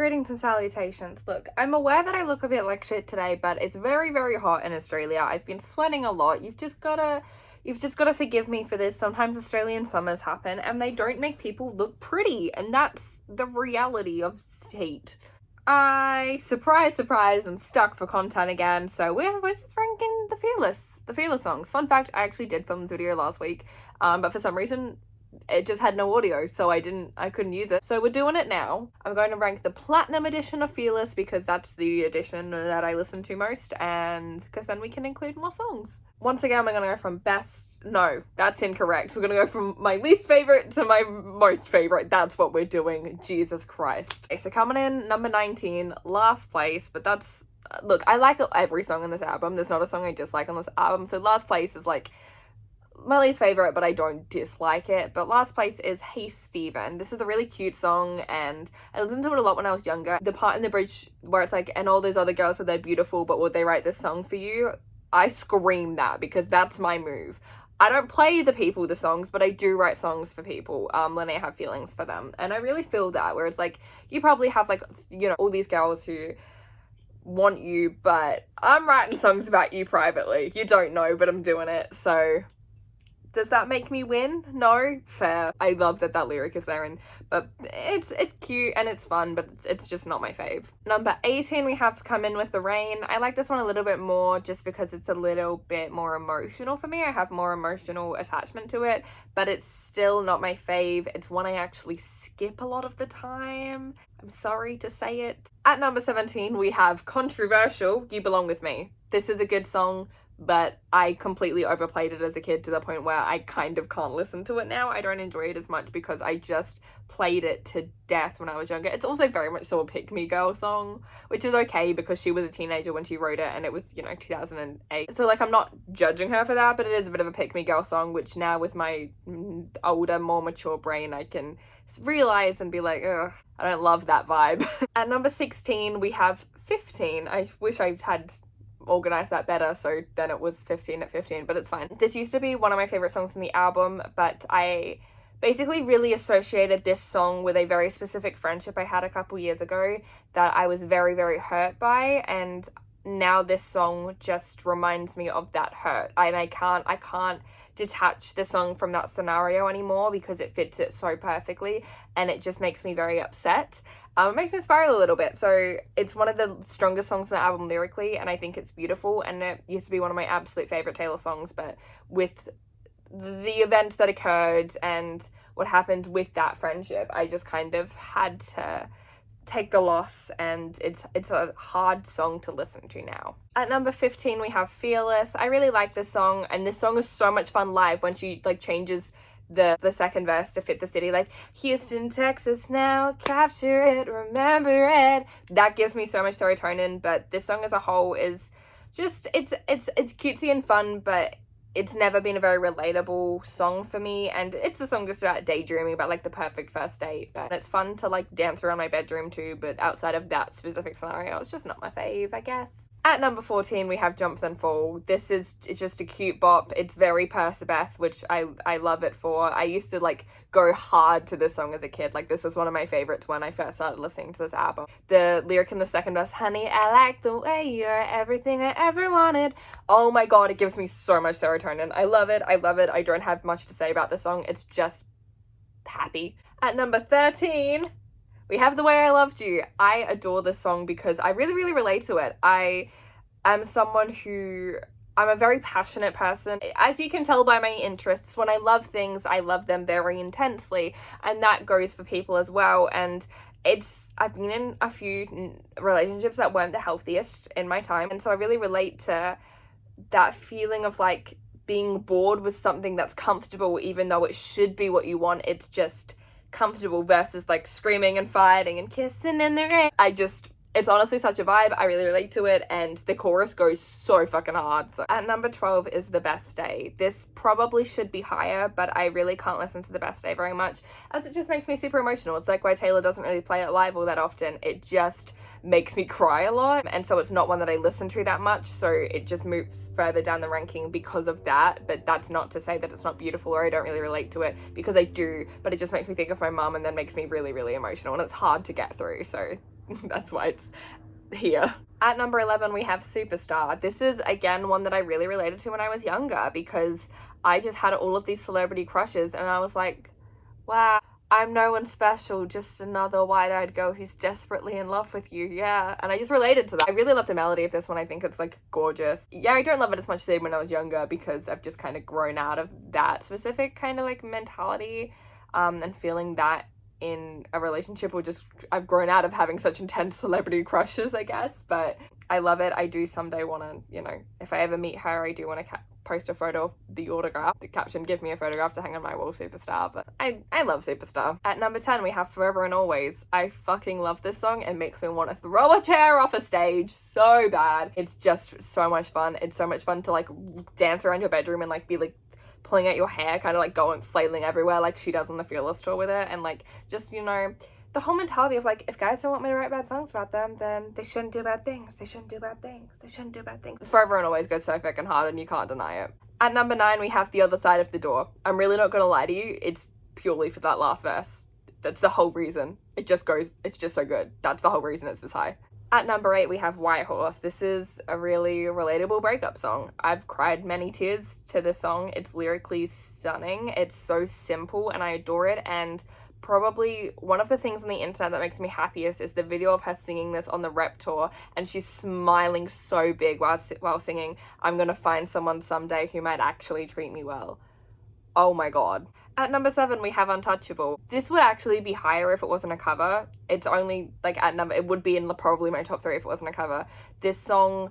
Greetings and salutations. Look, I'm aware that I look a bit like shit today, but it's very, very hot in Australia. I've been sweating a lot. You've just gotta forgive me for this. Sometimes Australian summers happen and they don't make people look pretty, and that's the reality of heat. Surprise, I'm stuck for content again, so we're just ranking the Fearless songs. Fun fact, I actually did film this video last week, but for some reason it just had no audio, so I couldn't use it. So we're doing it now. I'm going to rank the platinum edition of Fearless because that's the edition that I listen to most, and because then we can include more songs. Once again, we're gonna go from no, that's incorrect. We're gonna go from my least favorite to my most favorite. That's what we're doing. Jesus Christ. Okay, so coming in number 19, Last Place, but that's, look, I like every song on this album. There's not a song I dislike on this album, so Last Place is like my least favorite, but I don't dislike it. But Last Place is Hey Steven. This is a really cute song, and I listened to it a lot when I was younger. The part in the bridge where it's like, and all those other girls were, they're beautiful, but would they write this song for you? I scream that because that's my move. I don't play the people the songs, but I do write songs for people when I have feelings for them. And I really feel that, where it's like, you probably have like, you know, all these girls who want you, but I'm writing songs about you privately. You don't know, but I'm doing it, so does that make me win? No? Fair. I love that lyric is there, but it's cute and it's fun, but it's just not my fave. Number 18, we have Come In With The Rain. I like this one a little bit more just because it's a little bit more emotional for me. I have more emotional attachment to it, but it's still not my fave. It's one I actually skip a lot of the time. I'm sorry to say it. At number 17, we have Controversial, You Belong With Me. This is a good song, but I completely overplayed it as a kid to the point where I kind of can't listen to it now. I don't enjoy it as much because I just played it to death when I was younger. It's also very much so a pick-me girl song, which is okay because she was a teenager when she wrote it and it was, you know, 2008. So like, I'm not judging her for that, but it is a bit of a pick-me girl song, which now with my older, more mature brain, I can realize and be like, ugh, I don't love that vibe. At number 16, we have 15. I wish I had organize that better, so then it was 15 at 15, but it's fine. This used to be one of my favorite songs from the album, but I basically really associated this song with a very specific friendship I had a couple years ago that I was very, very hurt by, and now this song just reminds me of that hurt. And I can't detach the song from that scenario anymore because it fits it so perfectly, and it just makes me very upset. It makes me spiral a little bit. So it's one of the strongest songs in the album lyrically, and I think it's beautiful, and it used to be one of my absolute favorite Taylor songs, but with the events that occurred and what happened with that friendship, I just kind of had to take the loss, and it's a hard song to listen to now. At number 15, we have Fearless. I really like this song, and this song is so much fun live when she like changes the second verse to fit the city, like Houston, Texas now, capture it, remember it. That gives me so much serotonin. But this song as a whole is just, it's cutesy and fun, but it's never been a very relatable song for me, and it's a song just about daydreaming about like the perfect first date, but it's fun to like dance around my bedroom too, but outside of that specific scenario, it's just not my fave, I guess. At number 14, we have Jump Then Fall. This is just a cute bop. It's very Percebeth, which I love it for. I used to like go hard to this song as a kid. Like, this was one of my favorites when I first started listening to this album. The lyric in the second verse, honey, I like the way you're everything I ever wanted. Oh my god, it gives me so much serotonin. I love it. I don't have much to say about this song. It's just happy. At number 13, we have The Way I Loved You. I adore this song because I really, really relate to it. I am someone who, I'm a very passionate person. As you can tell by my interests, when I love things, I love them very intensely. And that goes for people as well. And I've been in a few relationships that weren't the healthiest in my time. And so I really relate to that feeling of like being bored with something that's comfortable, even though it should be what you want. It's just comfortable versus like screaming and fighting and kissing in the rain. It's honestly such a vibe. I really relate to it, and the chorus goes so fucking hard. So at number 12 is The Best Day. This probably should be higher, but I really can't listen to The Best Day very much, as it just makes me super emotional. It's like why Taylor doesn't really play it live all that often. It just makes me cry a lot, and so it's not one that I listen to that much, so it just moves further down the ranking because of that. But that's not to say that it's not beautiful or I don't really relate to it, because I do, but it just makes me think of my mum and then makes me really, really emotional, and it's hard to get through. So That's why it's here. At number 11, we have Superstar. This is, again, one that I really related to when I was younger because I just had all of these celebrity crushes and I was like, wow, I'm no one special, just another wide-eyed girl who's desperately in love with you, yeah. And I just related to that. I really love the melody of this one. I think it's, like, gorgeous. Yeah, I don't love it as much as I did when I was younger because I've just kind of grown out of that specific kind of, like, mentality and feeling that in a relationship, or just I've grown out of having such intense celebrity crushes, I guess. But I love it. I do someday want to, you know, if I ever meet her, I do want to post a photo of the autograph, the caption, give me a photograph to hang on my wall, Superstar. But I love Superstar. At number 10, we have Forever and Always. I fucking love this song. It makes me want to throw a chair off a stage so bad. It's just so much fun. It's so much fun to like dance around your bedroom and like be like pulling at your hair, kind of like going flailing everywhere like she does on the Fearless tour with it. And like just, you know, the whole mentality of like, if guys don't want me to write bad songs about them, then they shouldn't do bad things. They shouldn't do bad things. They shouldn't do bad things. Forever and Always goes so fucking hard and you can't deny it. At number 9, we have The Other Side of the Door. I'm really not gonna lie to you, it's purely for that last verse. That's the whole reason. It just goes, it's just so good. That's the whole reason it's this high. At number 8, we have White Horse. This is a really relatable breakup song. I've cried many tears to this song. It's lyrically stunning. It's so simple and I adore it. And probably one of the things on the internet that makes me happiest is the video of her singing this on the Rep tour, and she's smiling so big while singing, I'm gonna find someone someday who might actually treat me well. Oh my god. At number 7, we have Untouchable. This would actually be higher if it wasn't a cover. It's only like it would be in probably my top 3 if it wasn't a cover. This song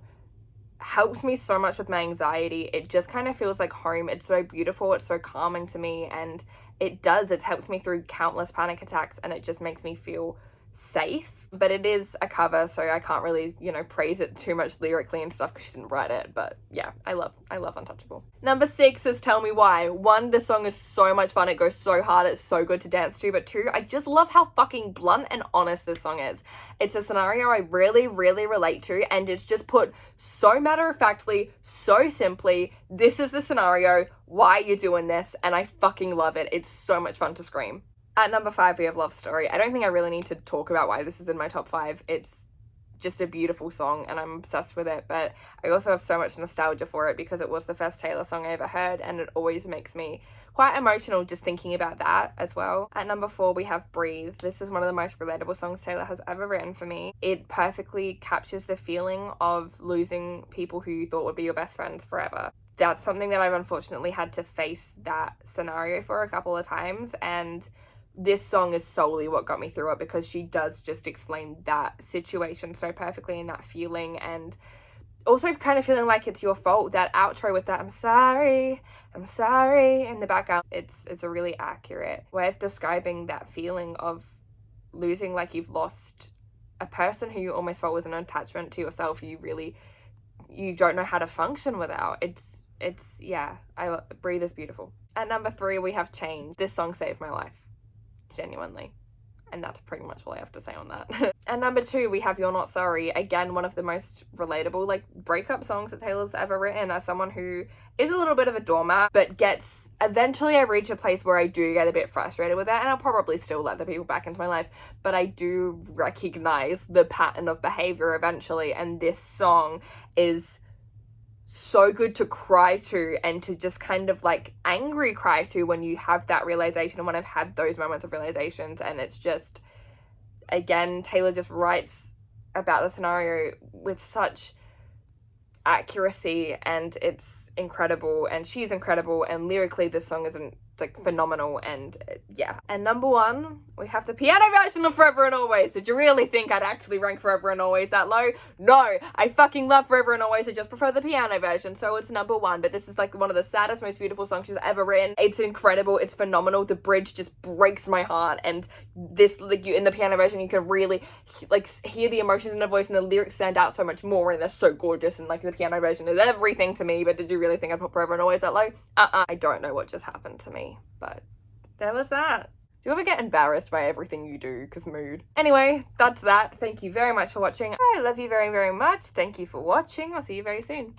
helps me so much with my anxiety. It just kind of feels like home. It's so beautiful. It's so calming to me. And it's helped me through countless panic attacks, and it just makes me feel safe. But it is a cover, so I can't really, you know, praise it too much lyrically and stuff because she didn't write it. But yeah, I love Untouchable. Number 6 is Tell Me Why. 1, this song is so much fun. It goes so hard. It's so good to dance to. But 2, I just love how fucking blunt and honest this song is. It's a scenario I really, really relate to, and it's just put so matter-of-factly, so simply, this is the scenario, why you're doing this, and I fucking love it. It's so much fun to scream. At number 5, we have Love Story. I don't think I really need to talk about why this is in my top 5. It's just a beautiful song and I'm obsessed with it, but I also have so much nostalgia for it because it was the first Taylor song I ever heard, and it always makes me quite emotional just thinking about that as well. At number 4, we have Breathe. This is one of the most relatable songs Taylor has ever written for me. It perfectly captures the feeling of losing people who you thought would be your best friends forever. That's something that I've unfortunately had to face that scenario for a couple of times, and this song is solely what got me through it because she does just explain that situation so perfectly and that feeling, and also kind of feeling like it's your fault. That outro with that I'm sorry in the background, it's a really accurate way of describing that feeling of losing, like you've lost a person who you almost felt was an attachment to yourself, who you don't know how to function without. It's yeah, Breathe is beautiful. At number 3, we have Change. This song saved my life. Genuinely. And that's pretty much all I have to say on that. At number 2, we have You're Not Sorry. Again, one of the most relatable like breakup songs that Taylor's ever written. As someone who is a little bit of a doormat, but eventually I reach a place where I do get a bit frustrated with that, and I'll probably still let the people back into my life, but I do recognize the pattern of behavior eventually, and this song is so good to cry to and to just kind of like angry cry to when you have that realization, and when I've had those moments of realizations. And it's just, again, Taylor just writes about the scenario with such accuracy, and it's incredible, and she's incredible, and lyrically this song isn't like phenomenal. And yeah. And number 1, we have the piano version of Forever and Always. Did you really think I'd actually rank Forever and Always that low? No, I fucking love Forever and Always. I just prefer the piano version, so it's number 1. But this is like one of the saddest, most beautiful songs she's ever written. It's incredible. It's phenomenal. The bridge just breaks my heart, and this, like, you in the piano version, you can really like hear the emotions in her voice, and the lyrics stand out so much more, and they're so gorgeous, and like the piano version is everything to me. But did you really think I'd put Forever and Always that low? I don't know what just happened to me, but there was that. Do you ever get embarrassed by everything you do? Because mood. Anyway, that's that. Thank you very much for watching. I love you very, very much. Thank you for watching. I'll see you very soon.